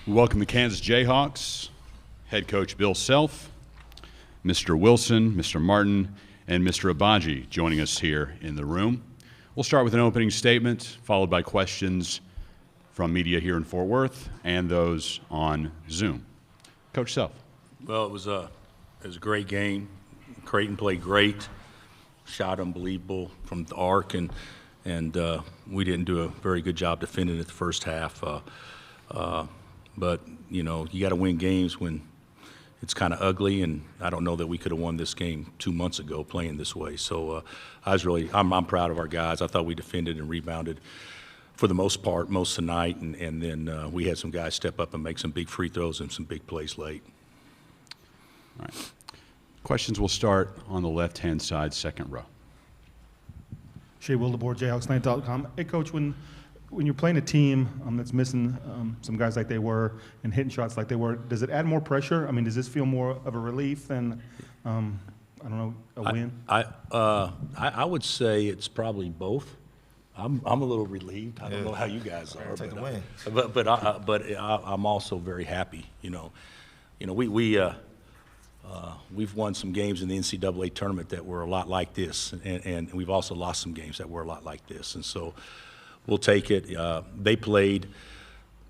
We welcome the Kansas Jayhawks, head coach Bill Self, Mr. Wilson, Mr. Martin, and Mr. Agbaji joining us here in the room. We'll start with an opening statement, followed by questions from media here in Fort Worth and those on Zoom. Coach Self. Well, it was a great game. Creighton played great, shot unbelievable from the arc, and we didn't do a very good job defending it the first half. But, you know, you got to win games when it's kind of ugly, and I don't know that we could have won this game 2 months ago playing this way. So I'm proud of our guys. I thought we defended and rebounded for the most part, most tonight, and then we had some guys step up and make some big free throws and some big plays late. All right. Questions will start on the left-hand side, second row. Shea Wildeboer, JayhawksNight.com. Hey, Coach, when you're playing a team that's missing some guys like they were and hitting shots like they were, does it add more pressure? I mean, does this feel more of a relief than, I don't know, a win? I would say it's probably both. I'm a little relieved. I don't know how you guys are, take the win. But I'm also very happy. You know, we've won some games in the NCAA tournament that were a lot like this, and we've also lost some games that were a lot like this, and so we'll take it. They played.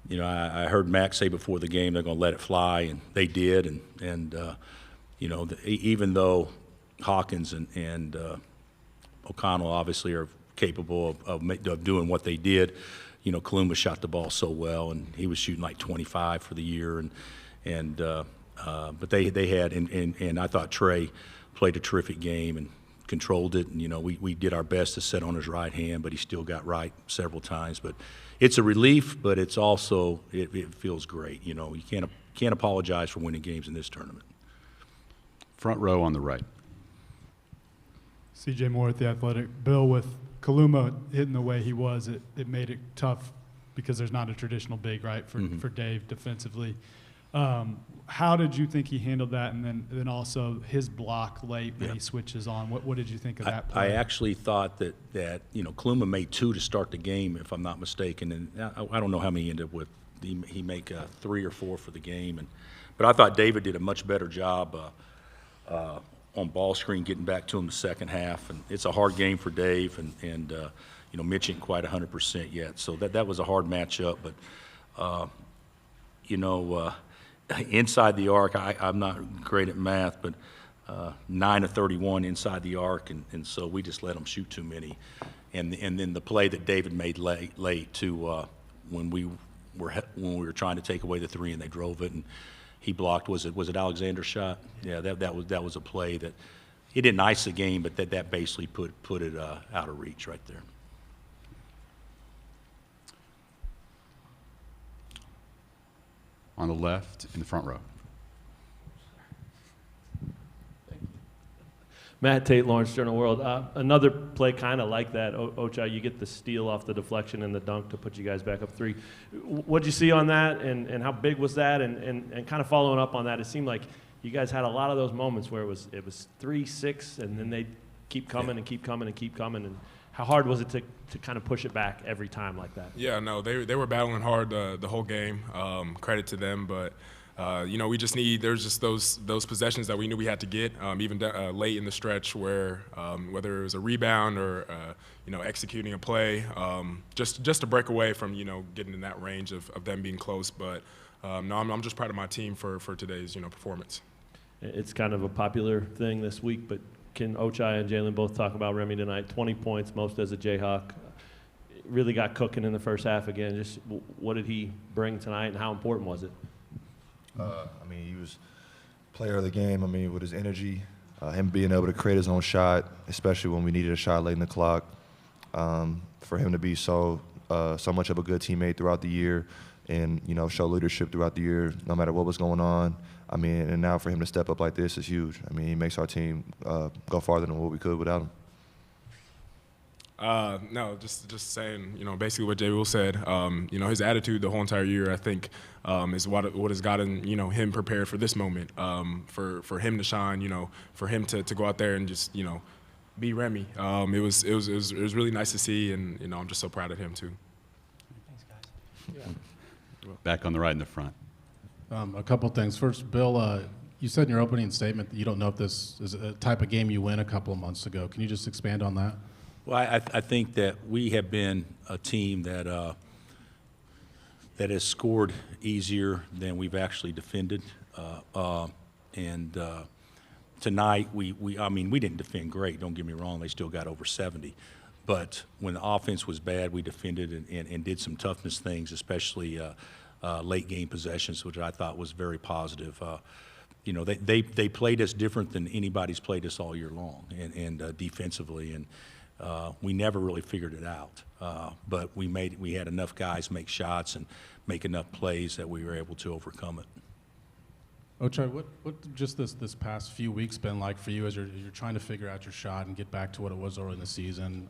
You know, I heard Mac say before the game they're going to let it fly, and they did. And you know, even though Hawkins and O'Connell obviously are capable of doing what they did, you know, Kaluma shot the ball so well, and he was shooting like 25 for the year, but they had, and I thought Trey played a terrific game and controlled it, and you know, we did our best to set on his right hand, but he still got right several times. But it's a relief, but it's also it feels great. You know, you can't apologize for winning games in this tournament. Front row on the right. CJ Moore at The Athletic. Bill, with Kaluma hitting the way he was, it made it tough because there's not a traditional big, right, for Dave defensively. How did you think he handled that, and then also his block late when he switches on? What did you think of that play? I actually thought that you know, Kaluma made 2 to start the game, if I'm not mistaken, and I don't know how many he ended up with. He make 3 or 4 for the game, but I thought David did a much better job on ball screen, getting back to him the second half, and it's a hard game for Dave, and you know, Mitch ain't quite 100% yet, so that was a hard matchup, but you know. Inside the arc, I'm not great at math, but 9 of 31 inside the arc, and so we just let them shoot too many. And then the play that David made late to when we were trying to take away the 3 and they drove it and he blocked. Was it Alexander's shot? Yeah, that was a play that it didn't ice the game, but that basically put it out of reach right there. On the left, in the front row. Matt Tate, Lawrence Journal World. Another play kind of like that. Ochai, you get the steal off the deflection and the dunk to put you guys back up 3. What'd you see on that, and how big was that? And kind of following up on that, it seemed like you guys had a lot of those moments where it was 3, 6, and then they'd keep coming and keep coming and keep coming. And how hard was it to kind of push it back every time like that? Yeah, no, they were battling hard the whole game. Credit to them, but you know, there's just those possessions that we knew we had to get, even late in the stretch, where whether it was a rebound or you know, executing a play, just to break away from, you know, getting in that range of them being close. But no, I'm just proud of my team for today's, you know, performance. It's kind of a popular thing this week, but can Ochai and Jalen both talk about Remy tonight? 20 points, most as a Jayhawk. Really got cooking in the first half again. Just what did he bring tonight, and how important was it? I mean, he was player of the game. I mean, with his energy, him being able to create his own shot, especially when we needed a shot late in the clock. For him to be so much of a good teammate throughout the year, and you know, show leadership throughout the year, no matter what was going on. I mean, and now for him to step up like this is huge. I mean, he makes our team go farther than what we could without him. No, just saying, you know, basically what Jay Will said. You know, his attitude the whole entire year, I think, is what has gotten, you know, him prepared for this moment. For him to shine, you know, for him to go out there and just, you know, be Remy. It was really nice to see, and you know, I'm just so proud of him too. Back on the right in the front. A couple things. First, Bill, you said in your opening statement that you don't know if this is a type of game you win a couple of months ago. Can you just expand on that? Well, I think that we have been a team that that has scored easier than we've actually defended. Tonight, I mean, we didn't defend great, don't get me wrong. They still got over 70. But when the offense was bad, we defended and did some toughness things, especially late game possessions, which I thought was very positive. You know, they played us different than anybody's played us all year long, and defensively, and we never really figured it out. But we had enough guys make shots and make enough plays that we were able to overcome it. Ochai, what just this past few weeks been like for you as you're trying to figure out your shot and get back to what it was early in the season?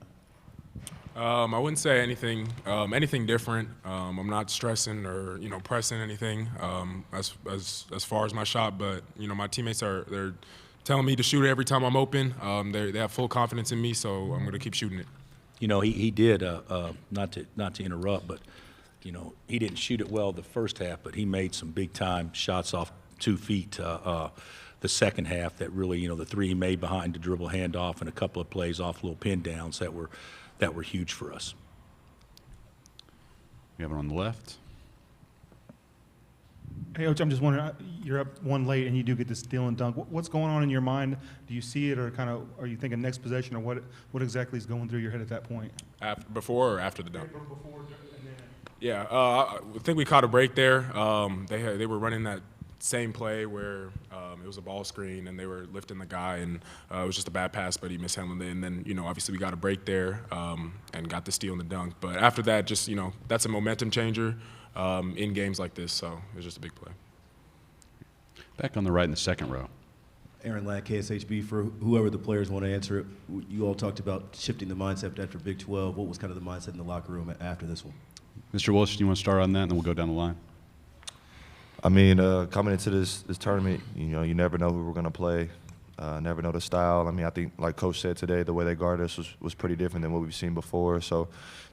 I wouldn't say anything different. I'm not stressing or pressing anything as far as my shot, but my teammates they're telling me to shoot it every time I'm open. They have full confidence in me, so I'm going to keep shooting it. He did not to interrupt, but he didn't shoot it well the first half, but he made some big time shots off 2 feet the second half that really the three he made behind the dribble handoff and a couple of plays off little pin downs that were huge for us. We have one on the left. Hey, Coach, I'm just wondering, you're up one late and you do get this steal and dunk. What's going on in your mind? Do you see it, or kind of are you thinking next possession, or what exactly is going through your head at that point? Before or after the dunk? Before and then. Yeah, I think we caught a break there. They were running that same play where it was a ball screen and they were lifting the guy, and it was just a bad pass, but he mishandled it. And then obviously we got a break there and got the steal and the dunk. But after that, just that's a momentum changer in games like this. So it was just a big play. Back on the right in the second row. Aaron Ladd, KSHB, for whoever the players want to answer it. You all talked about shifting the mindset after Big 12. What was kind of the mindset in the locker room after this one? Mr. Wilson, you want to start on that, and then we'll go down the line? I mean, coming into this tournament, you never know who we're going to play, never know the style. I mean, I think, like Coach said today, the way they guarded us was pretty different than what we've seen before. So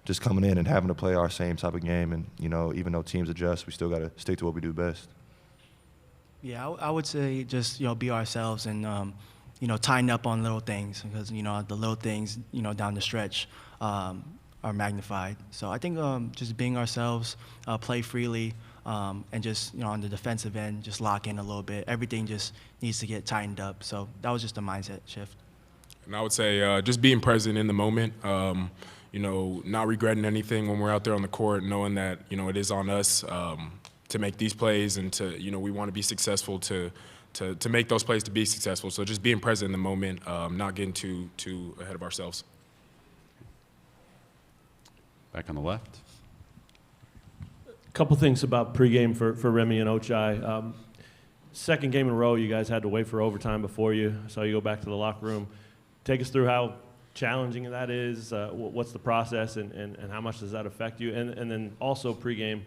just coming in and having to play our same type of game, and, even though teams adjust, we still got to stick to what we do best. Yeah, I would say just, be ourselves and, tighten up on little things, because, the little things, down the stretch are magnified. So I think just being ourselves, play freely, and just, on the defensive end, just lock in a little bit. Everything just needs to get tightened up. So that was just a mindset shift. And I would say just being present in the moment, not regretting anything when we're out there on the court, knowing that, it is on us to make these plays, and to, we want to be successful to make those plays to be successful. So just being present in the moment, not getting too ahead of ourselves. Back on the left. A couple things about pregame for Remy and Ochai. Second game in a row, you guys had to wait for overtime before you saw you go back to the locker room. Take us through how challenging that is. What's the process, and how much does that affect you? And then also pregame,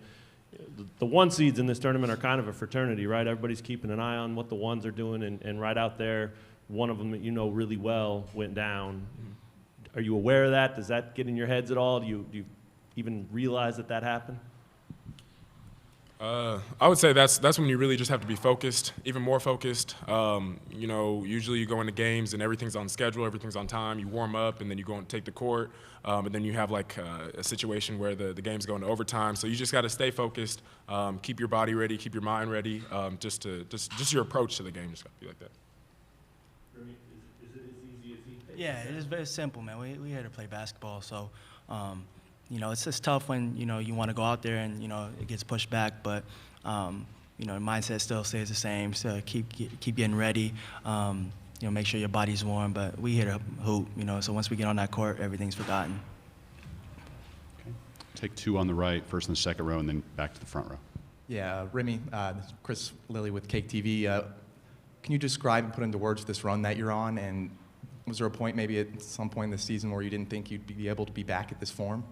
the one seeds in this tournament are kind of a fraternity, right? Everybody's keeping an eye on what the ones are doing, and right out there, one of them that really well went down. Are you aware of that? Does that get in your heads at all? Do you even realize that happened? I would say that's when you really just have to be focused, even more focused. Usually you go into games and everything's on schedule, everything's on time. You warm up and then you go and take the court, and then you have like a situation where the game's going to overtime. So you just got to stay focused, keep your body ready, keep your mind ready. Just your approach to the game just got to be like that. Is it as easy as he? Yeah, it is very simple, man. We here to play basketball, so it's just tough when you want to go out there and it gets pushed back, but the mindset still stays the same. So keep getting ready. Make sure your body's warm. But we here to hoop. So once we get on that court, everything's forgotten. Okay. Take two on the right, first and the second row, and then back to the front row. Yeah, Remy, this is Chris Lilly with Cake TV. Can you describe and put into words this run that you're on? And was there a point maybe at some point in the season where you didn't think you'd be able to be back at this form?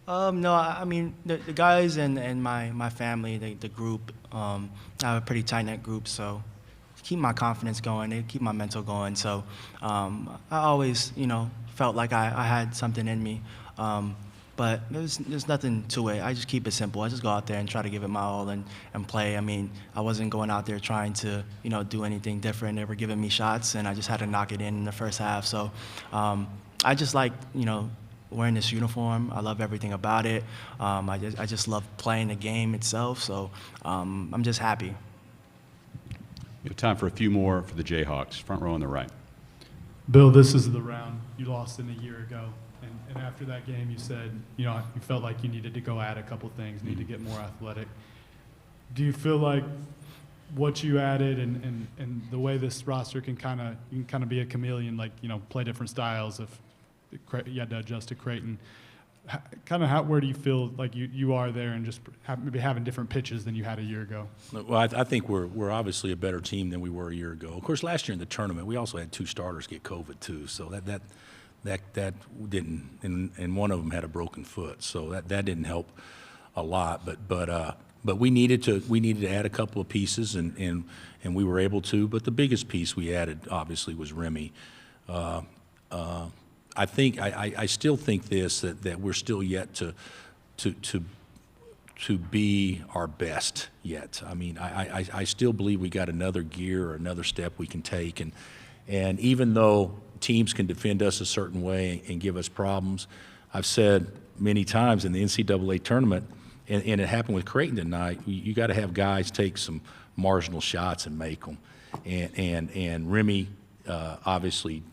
No, I mean, the guys and my family, the group, I have a pretty tight-knit group, so keep my confidence going, they keep my mental going. So, I always, felt like I had something in me. But there's nothing to it. I just keep it simple. I just go out there and try to give it my all and play. I mean, I wasn't going out there trying to, do anything different. They were giving me shots, and I just had to knock it in the first half. So I just like, wearing this uniform. I love everything about it. I just love playing the game itself. So I'm just happy. We have time for a few more for the Jayhawks. Front row on the right. Bill, this is the round you lost in a year ago. And after that game, you said, you felt like you needed to go add a couple things, need to get more athletic. Do you feel like what you added and the way this roster can kind of be a chameleon, like, play different styles if you had to adjust to Creighton, where do you feel like you are there and just maybe having different pitches than you had a year ago? Well, I think we're obviously a better team than we were a year ago. Of course, last year in the tournament, we also had 2 starters get COVID too, so that didn't, and one of them had a broken foot, so that didn't help a lot. But we needed to add a couple of pieces, and we were able to. But the biggest piece we added obviously was Remy. I still think that we're still yet to be our best yet. I mean, I still believe we got another gear or another step we can take, and even though teams can defend us a certain way and give us problems, I've said many times in the NCAA tournament, and it happened with Creighton tonight, you got to have guys take some marginal shots and make them, and Remy obviously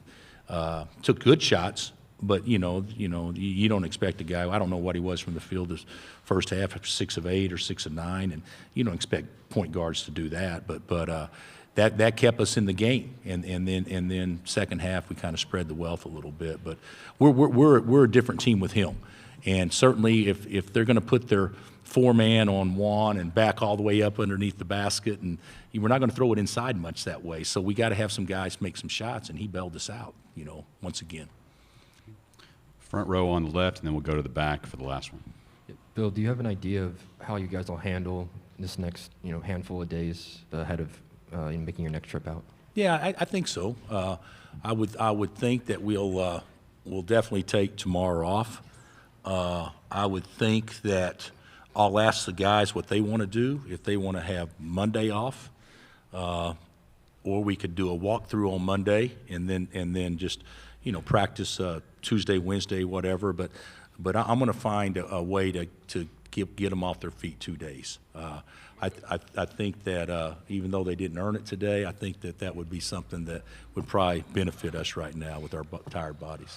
took good shots, but you don't expect a guy. I don't know what he was from the field this first half, 6 of 8 or 6 of 9, and you don't expect point guards to do that. But that kept us in the game, and then second half we kind of spread the wealth a little bit. But we're a different team with him, and certainly if they're going to put their 4-man on Juan and back all the way up underneath the basket, and we're not going to throw it inside much that way. So we got to have some guys make some shots, and he bailed us out, once again. Front row on the left, and then we'll go to the back for the last one. Bill, do you have an idea of how you guys will handle this next, handful of days ahead of making your next trip out? Yeah, I think so. I would think that we'll definitely take tomorrow off. I would think that I'll ask the guys what they want to do, if they want to have Monday off, or we could do a walkthrough on Monday and then just practice Tuesday, Wednesday, whatever. But I'm going to find a way to get them off their feet 2 days. I think that even though they didn't earn it today, I think that would be something that would probably benefit us right now with our tired bodies.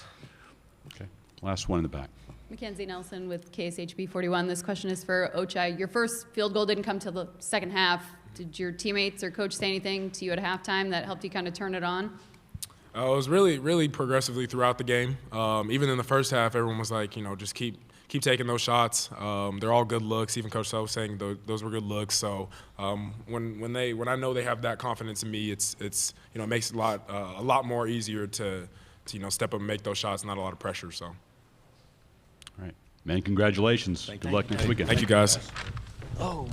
Okay, last one in the back. Mackenzie Nelson with KSHB 41. This question is for Ochai. Your first field goal didn't come till the second half. Did your teammates or coach say anything to you at halftime that helped you kind of turn it on? It was really, really progressively throughout the game. Even in the first half, everyone was like, just keep taking those shots. They're all good looks. Even Coach Self was saying those were good looks. So when I know they have that confidence in me, it makes it a lot more easier to step up and make those shots. Not a lot of pressure. So. All right, man. Congratulations. Good luck next weekend. Thank you, guys. Oh.